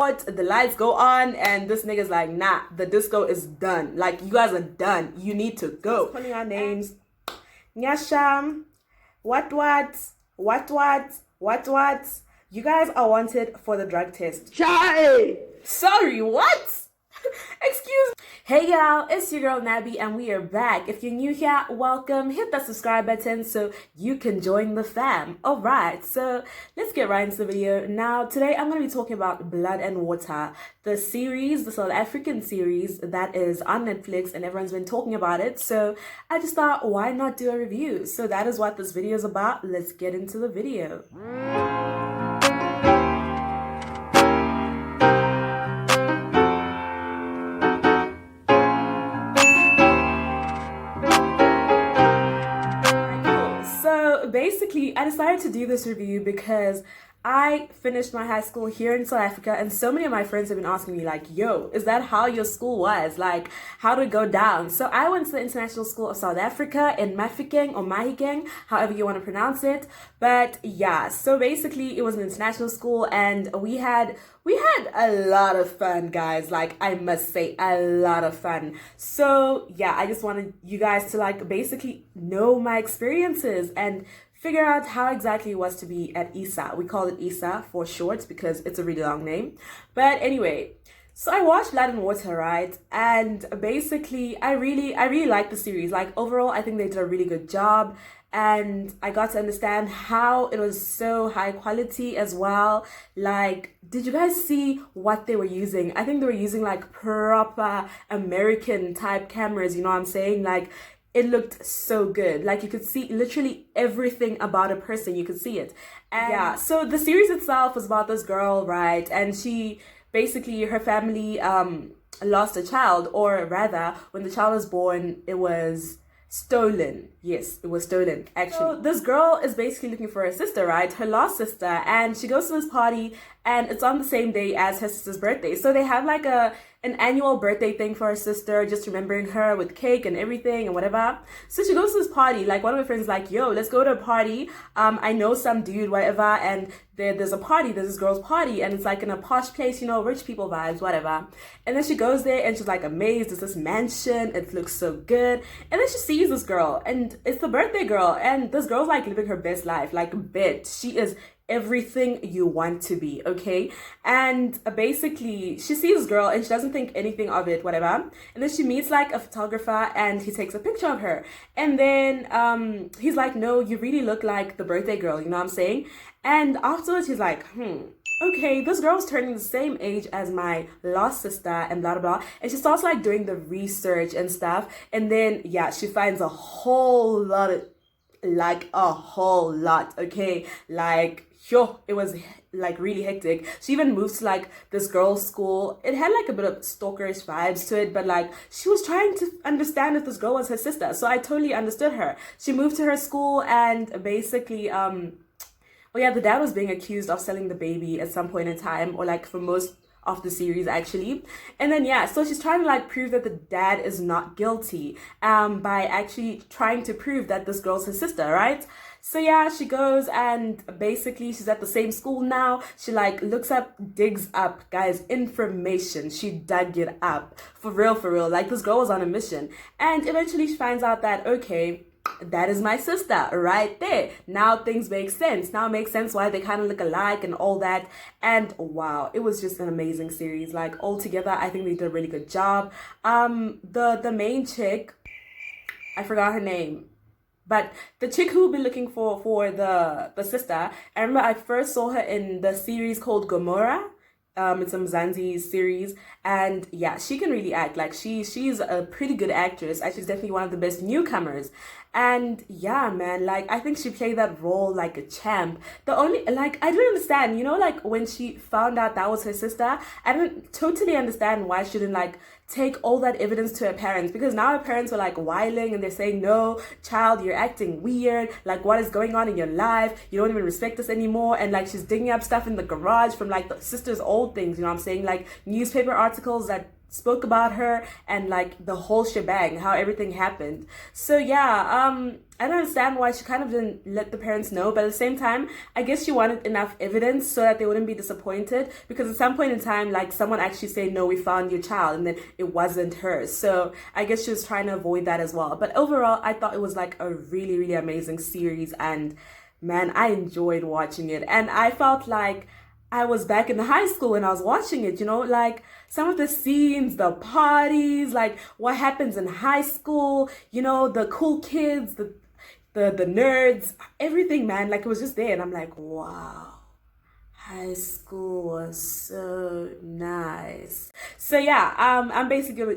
The lights go on and this nigga's like, nah, the disco is done. Like, you guys are done. You need to go. Calling our names. Nyasham. What? You guys are wanted for the drug test. Chai! Sorry, what? Excuse me. Hey y'all, it's your girl Nabby and we are back. If you're new here, welcome. Hit that subscribe button so you can join the fam. Alright, so let's get right into the video. Now, today I'm going to be talking about Blood and Water, the series, the South African series that is on Netflix and everyone's been talking about it. So I just thought, why not do a review? So that is what this video is about. Let's get into the video. Basically, I decided to do this review because I finished my high school here in South Africa and so many of my friends have been asking me like, yo, is that how your school was? Like, how did it go down? So I went to the International School of South Africa in Mafikeng or Mahikeng, however you want to pronounce it. But yeah, so basically it was an international school and we had a lot of fun, guys. Like, I must say, a lot of fun. So yeah, I just wanted you guys to like basically know my experiences and figure out how exactly it was to be at ISA. We call it ISA for short because it's a really long name. But anyway, so I watched Blood and Water, right? And basically, I really liked the series. Like, overall, I think they did a really good job. And I got to understand how it was so high quality as well. Like, did you guys see what they were using? I think they were using like proper American type cameras, you know what I'm saying? Like, it looked so good. Like, you could see literally everything about a person. You could see it. And yeah, so the series itself was about this girl, right? And she basically, her family lost a child, or rather, when the child was born, it was stolen. Yes, it was stolen, actually. So this girl is basically looking for her sister, right? Her lost sister. And she goes to this party and it's on the same day as her sister's birthday. So they have like an annual birthday thing for her sister, just remembering her with cake and everything and whatever. So she goes to this party. Like, one of my friends like, yo, let's go to a party. I know some dude, whatever, and there's a party, there's this girl's party, and it's like in a posh place, you know, rich people vibes, whatever. And then she goes there and she's like amazed. It's this mansion, it looks so good. And then she sees this girl and it's the birthday girl, and this girl's like living her best life, like, bitch, she is everything you want to be, okay? And basically she sees this girl and she doesn't think anything of it, whatever, and then she meets like a photographer and he takes a picture of her, and then he's like, no, you really look like the birthday girl, you know what I'm saying? And afterwards he's like, okay, this girl's turning the same age as my lost sister and blah, blah, blah. And she starts like doing the research and stuff. And then, yeah, she finds a whole lot, okay? Like, yo, it was like really hectic. She even moved to like this girl's school. It had like a bit of stalkerish vibes to it, but like she was trying to understand if this girl was her sister. So I totally understood her. She moved to her school and basically, well, yeah, the dad was being accused of selling the baby at some point in time, or like for most of the series actually. And then yeah, so she's trying to like prove that the dad is not guilty by actually trying to prove that this girl's her sister, right? So yeah, she goes and basically she's at the same school now. She like looks up, digs up, guys, information. She dug it up. For real. Like, this girl was on a mission. And eventually she finds out that, okay, that is my sister right there. Now things make sense. Now it makes sense why they kind of look alike and all that. And wow, it was just an amazing series. Like, altogether, I think they did a really good job. The main chick, I forgot her name. But the chick who we've been looking for the sister, I remember I first saw her in the series called Gomorrah. It's a Mzansi series, and yeah, she can really act. Like, she's a pretty good actress. She's definitely one of the best newcomers. And yeah, man, like, I think she played that role like a champ. The only, like, I didn't understand, you know, like when she found out that was her sister, I didn't totally understand why she didn't like take all that evidence to her parents, because now her parents were like whiling and they're saying, no, child, you're acting weird. Like, what is going on in your life? You don't even respect us anymore. And like, she's digging up stuff in the garage from like the sister's old things, you know what I'm saying? Like newspaper articles that spoke about her and like the whole shebang, how everything happened. So yeah, I don't understand why she kind of didn't let the parents know, but at the same time, I guess she wanted enough evidence so that they wouldn't be disappointed, because at some point in time, like someone actually said, no, we found your child, and then it wasn't her. So I guess she was trying to avoid that as well. But overall, I thought it was like a really, really amazing series, and man, I enjoyed watching it. And I felt like I was back in high school and I was watching it, like some of the scenes, the parties, like what happens in high school, the cool kids, the nerds, everything, man. Like it was just there, and I'm like, wow, high school was so nice. So yeah, I'm basically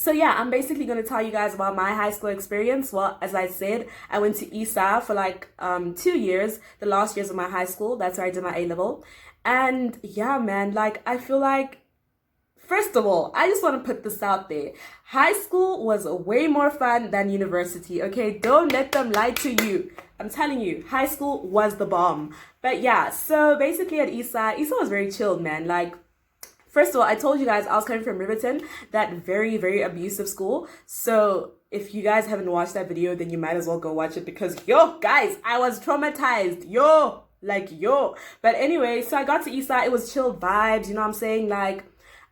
I'm basically going to tell you guys about my high school experience. Well, as I said, I went to ISA for like 2 years, the last years of my high school. That's where I did my A level. And yeah, man, like I feel like, first of all, I just want to put this out there. High school was way more fun than university, okay? Don't let them lie to you. I'm telling you, high school was the bomb. But yeah, so basically at ISA was very chilled, man. Like, first of all, I told you guys I was coming from Riverton, that very, very abusive school. So if you guys haven't watched that video, then you might as well go watch it, because yo, guys, I was traumatized. Yo. But anyway, so I got to ISA. It was chill vibes, you know what I'm saying? Like,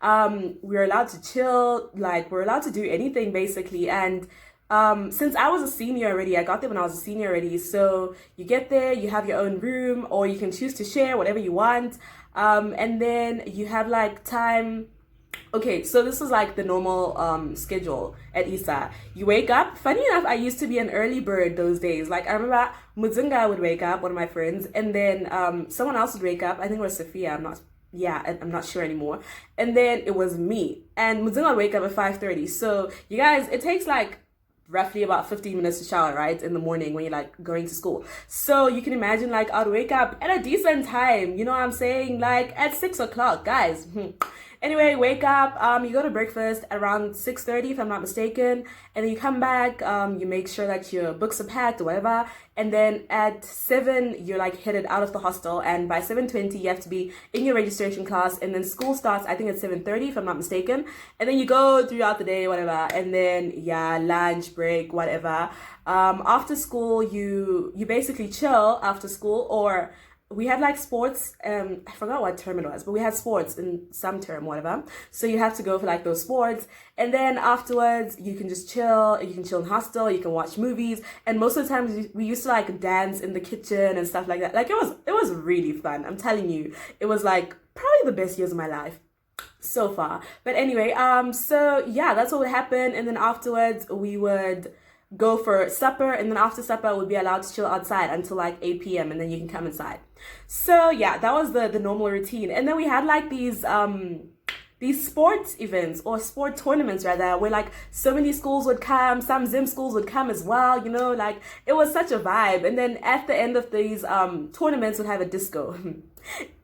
we were allowed to chill, like we're allowed to do anything basically. And since I was a senior already, I got there when I was a senior already. So you get there, you have your own room, or you can choose to share whatever you want. And then you have like time. Okay, so this was like the normal schedule at ISA. You wake up. Funny enough, I used to be an early bird those days. Like I remember Mudzinga would wake up, one of my friends, and then someone else would wake up. I think it was Sophia. I'm not sure anymore. And then it was me. And Mudzinga would wake up at 5:30. So you guys, it takes like roughly about 15 minutes to shower, right, in the morning when you're like going to school. So you can imagine, like, I'd wake up at a decent time, you know what I'm saying, like at 6 o'clock, guys. Anyway, wake up, you go to breakfast at around 6:30 if I'm not mistaken, and then you come back, you make sure that your books are packed or whatever, and then at 7 you're like headed out of the hostel, and by 7:20 you have to be in your registration class, and then school starts I think at 7:30 if I'm not mistaken, and then you go throughout the day, whatever, and then yeah, lunch break, whatever. After school you basically chill after school, or we had like sports, I forgot what term it was, but we had sports in some term, whatever. So you have to go for like those sports. And then afterwards, you can just chill. You can chill in hostel, you can watch movies. And most of the time we used to like dance in the kitchen and stuff like that. Like it was really fun. I'm telling you, it was like probably the best years of my life so far. But anyway, so yeah, that's what would happen. And then afterwards we would go for supper, and then after supper we'd be allowed to chill outside until like 8 p.m. and then you can come inside. So yeah, that was the normal routine. And then we had like these sports events, or sport tournaments rather, where like so many schools would come, some Zim schools would come as well, like it was such a vibe. And then at the end of these tournaments would have a disco.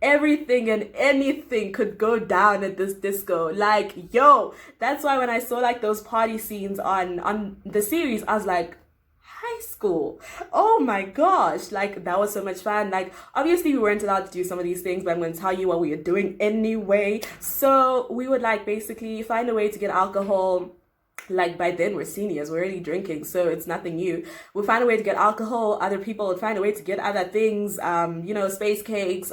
Everything and anything could go down at this disco. Like, yo, that's why when I saw like those party scenes on the series, I was like, high school, oh my gosh, like that was so much fun. Like obviously we weren't allowed to do some of these things, but I'm going to tell you what we were doing anyway. So we would like basically find a way to get alcohol. Like by then we're seniors, we're already drinking, so it's nothing new. We'll find a way to get alcohol. Other people would find a way to get other things, space cakes,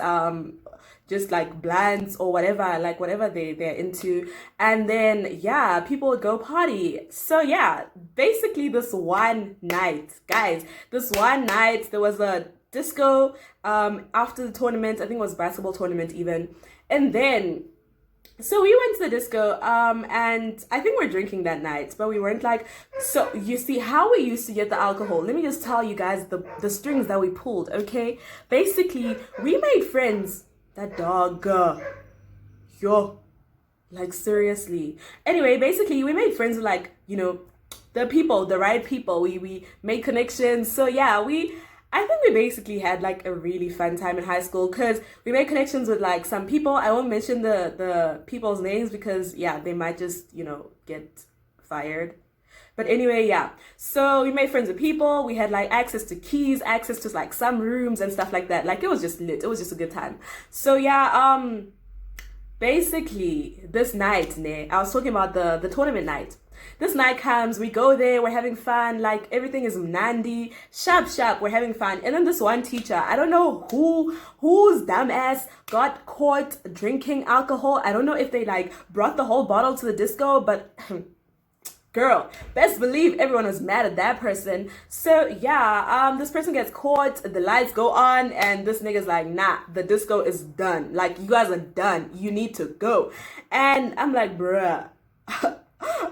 just like blends or whatever, like whatever they're into. And then yeah, people would go party. So yeah, basically this one night, guys, there was a disco after the tournament. I think it was a basketball tournament even. And then so we went to the disco, and I think we're drinking that night, but we weren't like, so you see how we used to get the alcohol. Let me just tell you guys the strings that we pulled, okay? Basically, we made friends. That dog, yo, like seriously. Anyway, basically, we made friends with like, the right people. We made connections. So yeah, I think we basically had like a really fun time in high school, because we made connections with like some people. I won't mention the people's names because yeah, they might just, get fired. But anyway, yeah. So we made friends with people. We had like access to keys, access to like some rooms and stuff like that. Like it was just lit. It was just a good time. So yeah, basically this night, ne, I was talking about the tournament night. This night comes, we go there, we're having fun, like everything is mnandi, sharp, we're having fun. And then this one teacher, I don't know whose dumbass got caught drinking alcohol. I don't know if they like brought the whole bottle to the disco, but girl, best believe everyone was mad at that person. So yeah, this person gets caught, the lights go on, and this nigga's like, nah, the disco is done. Like, you guys are done. You need to go. And I'm like, bruh.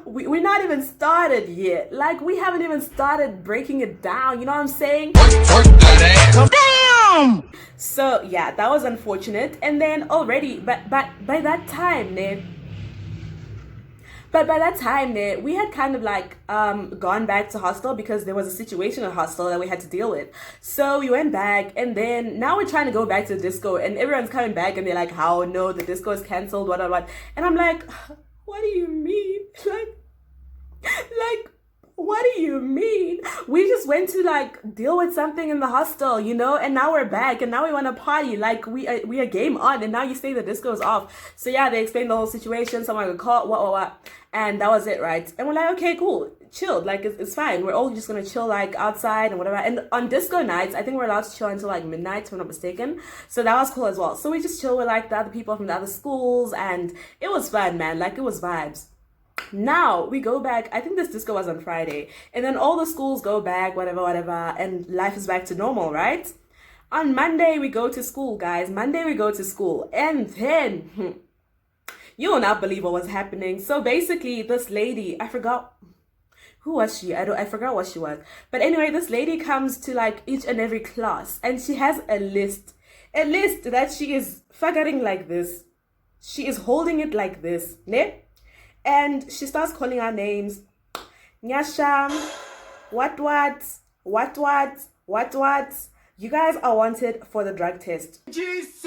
We're not even started yet. Like, we haven't even started breaking it down. You know what I'm saying? Damn! So yeah, that was unfortunate. And then already, but by that time, ne, we had kind of like gone back to hostel because there was a situation at hostel that we had to deal with. So we went back, and then now we're trying to go back to the disco, and everyone's coming back, and they're like, "How? No, the disco is cancelled. What?" And I'm like, what do you mean? Like, what do you mean? We just went to like deal with something in the hostel, you know, and now we're back, and now we want to party. Like, we are game on, and now you say the disco is off. So yeah, they explained the whole situation. Someone got caught, what, and that was it, right? And we're like, okay, cool, chilled. Like, it's fine. We're all just gonna chill like outside and whatever. And on disco nights, I think we're allowed to chill until like midnight, if I'm not mistaken. So that was cool as well. So we just chill with like the other people from the other schools, and it was fun, man. Like, it was vibes. Now we go back. I think this disco was on Friday, and then all the schools go back, whatever, and life is back to normal, right? On Monday we go to school, guys. Monday we go to school, and then you will not believe what was happening. So basically, this lady, I forgot who was she. I forgot what she was. But anyway, this lady comes to like each and every class, and she has a list that she is figuring like this. She is holding it like this, ne? And she starts calling our names. Nyasha, what. You guys are wanted for the drug test. Jesus!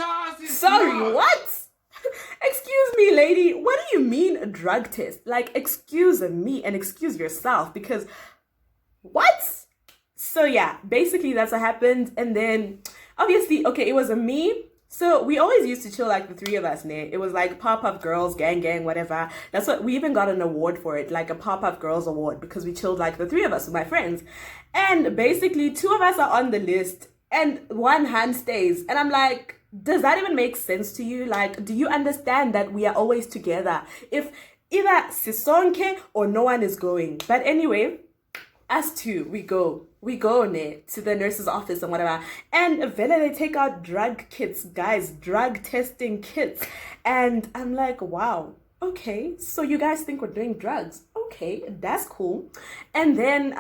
Sorry, what? Excuse me, lady. What do you mean a drug test? Like, excuse me and excuse yourself, because what? So yeah, basically that's what happened. And then obviously, okay, it was a me. So we always used to chill like the three of us, ne? It was like Pop-Up Girls, gang, whatever. That's what, we even got an award for it, like a Pop-Up Girls award, because we chilled like the three of us with my friends. And basically 2 of us are on the list and 1 hand stays. And I'm like, does that even make sense to you? Like, do you understand that we are always together? If either sisonke or no one is going. But anyway, us two, we go ne, to the nurse's office and whatever, and Vela, they take out drug kits, guys, drug testing kits. And I'm like, wow, okay, so you guys think we're doing drugs? Okay, that's cool. And then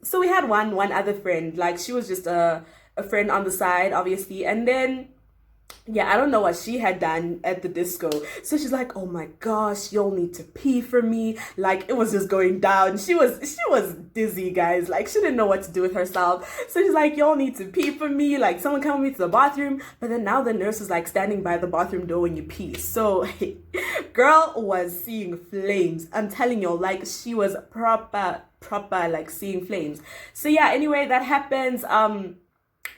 so we had one other friend, like she was just a friend on the side, obviously. And then yeah, I don't know what she had done at the disco. So she's like, oh my gosh, you'll need to pee for me. Like, it was just going down. She was dizzy, guys. Like, she didn't know what to do with herself. So she's like, y'all need to pee for me. Like, someone come with me to the bathroom. But then now the nurse is like standing by the bathroom door when you pee. So girl was seeing flames. I'm telling you, like, she was proper like seeing flames. So yeah, anyway, that happens.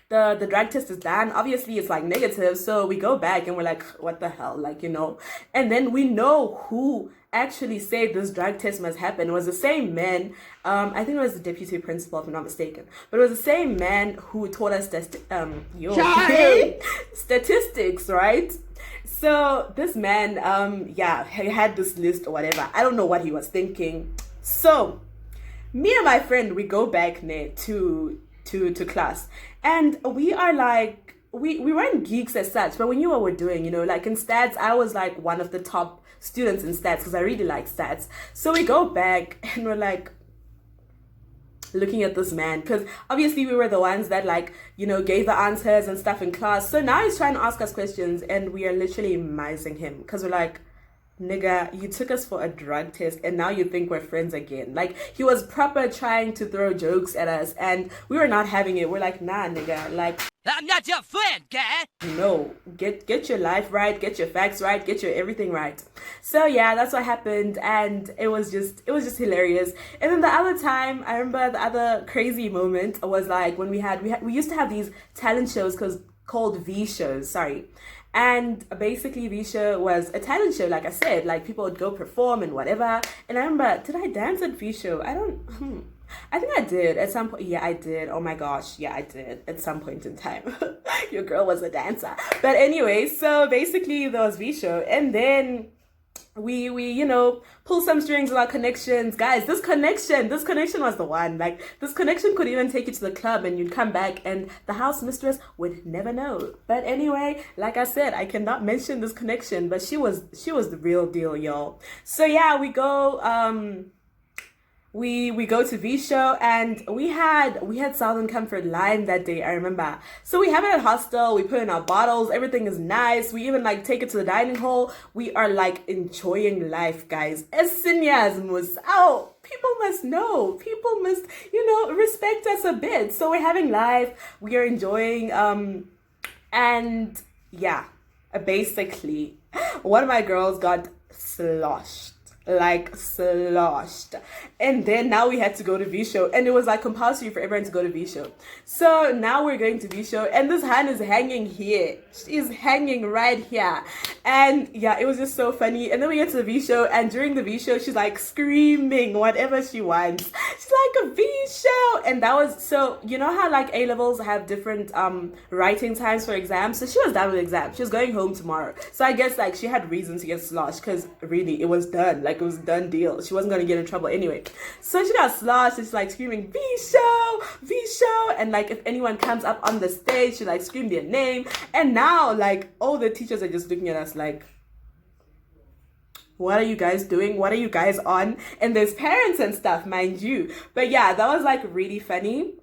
The drug test is done. Obviously it's like negative, so we go back and we're like, what the hell, like, you know. And then we know who actually said this drug test must happen. It was the same man, I think it was the deputy principal, if I'm not mistaken, but it was the same man who taught us statistics, right? So this man, yeah, he had this list or whatever. I don't know what he was thinking. So me and my friend, we go back to class, and we are like, we weren't geeks as such, but we knew what we're doing, you know. Like in stats, I was like one of the top students in stats because I really like stats. So we go back and we're like looking at this man, because obviously we were the ones that, like, you know, gave the answers and stuff in class. So now he's trying to ask us questions, and we are literally mising him because we're like, nigga, you took us for a drug test and now you think we're friends again. Like, he was proper trying to throw jokes at us, and we were not having it. We're like, nah, nigga, like, I'm not your friend, guy. no, get your life right, get your facts right, get your everything right. So yeah, that's what happened, and it was just hilarious. And then the other time, I remember the other crazy moment was like when we used to have these talent shows called V shows, sorry. And basically, V-Show was a talent show, like I said. Like, people would go perform and whatever. And I remember, did I dance at V-Show? I think I did at some point. Yeah, I did. Oh my gosh. Yeah, I did at some point in time. Your girl was a dancer. But anyway, so basically, there was V-Show. And then we pull some strings with our connections, guys. This connection was the one. Like, this connection could even take you to the club and you'd come back and the house mistress would never know. But anyway, like I said, I cannot mention this connection, but she was the real deal, y'all. So yeah, we go we go to V-Show, and we had Southern Comfort Lime that day, I remember. So we have it at hostel, we put in our bottles, everything is nice. We even like take it to the dining hall. We are like enjoying life, guys. As seniors must people must know. People must, respect us a bit. So we're having life, we are enjoying, and yeah, basically one of my girls got sloshed. And then now we had to go to V-Show, and it was like compulsory for everyone to go to V-Show. So now we're going to V-Show, and this hand is hanging here. She's hanging right here. And yeah, it was just so funny. And then we get to the V-Show, and during the V-Show, she's like screaming whatever she wants. She's like, a V-Show. And that was, so you know how like A-levels have different writing times for exams? So she was done with exams. She was going home tomorrow. So I guess like she had reason to get sloshed, because really it was done. Like, it was a done deal. She wasn't gonna get in trouble anyway. So she got sloshed, and she's like screaming, V-Show, V-Show. And like, if anyone comes up on the stage, she like scream their name. And now like all the teachers are just looking at us like, what are you guys doing? What are you guys on? And there's parents and stuff, mind you. But yeah, that was like really funny.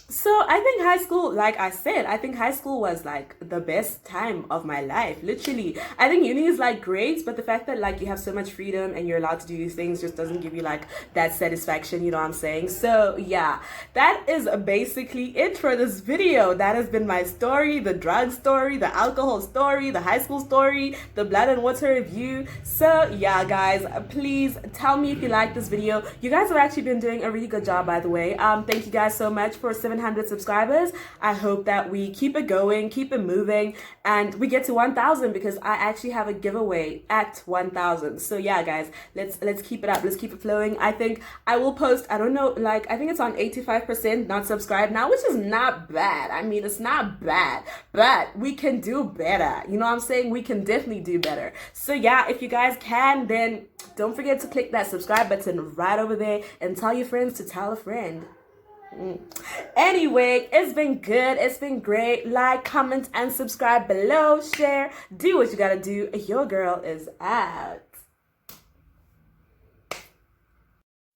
So I think high school, like I said, I think high school was like the best time of my life, literally. I think uni is like great, but the fact that like you have so much freedom and you're allowed to do these things just doesn't give you like that satisfaction, you know what I'm saying? So yeah, that is basically it for this video. That has been my story, the drug story, the alcohol story, the high school story, the blood and water review. So yeah, guys, please tell me if you like this video. You guys have actually been doing a really good job, by the way. Thank you guys so much for 700 subscribers. I hope that we keep it going, keep it moving, and we get to 1,000, because I actually have a giveaway at 1,000. So yeah, guys, let's keep it up, let's keep it flowing. I think I will post, I don't know, like I think it's on 85% not subscribed now, which is not bad. I mean, it's not bad, but we can do better. You know what I'm saying? We can definitely do better. So yeah, if you guys can, then don't forget to click that subscribe button right over there and tell your friends to tell a friend. Anyway, it's been good, it's been great. Like, comment, and subscribe below. Share, do what you gotta do. Your girl is out.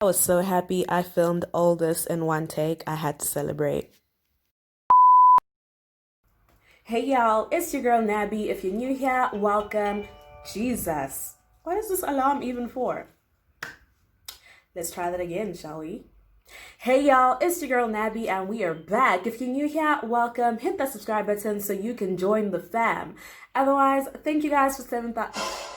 I was so happy I filmed all this in one take. I had to celebrate. Hey y'all, it's your girl Nabby. If you're new here, welcome. Jesus, what is this alarm even for? Let's try that again, shall we? Hey y'all, it's your girl Nabby, and we are back. If you're new here, welcome. Hit that subscribe button so you can join the fam. Otherwise, thank you guys for 7,000.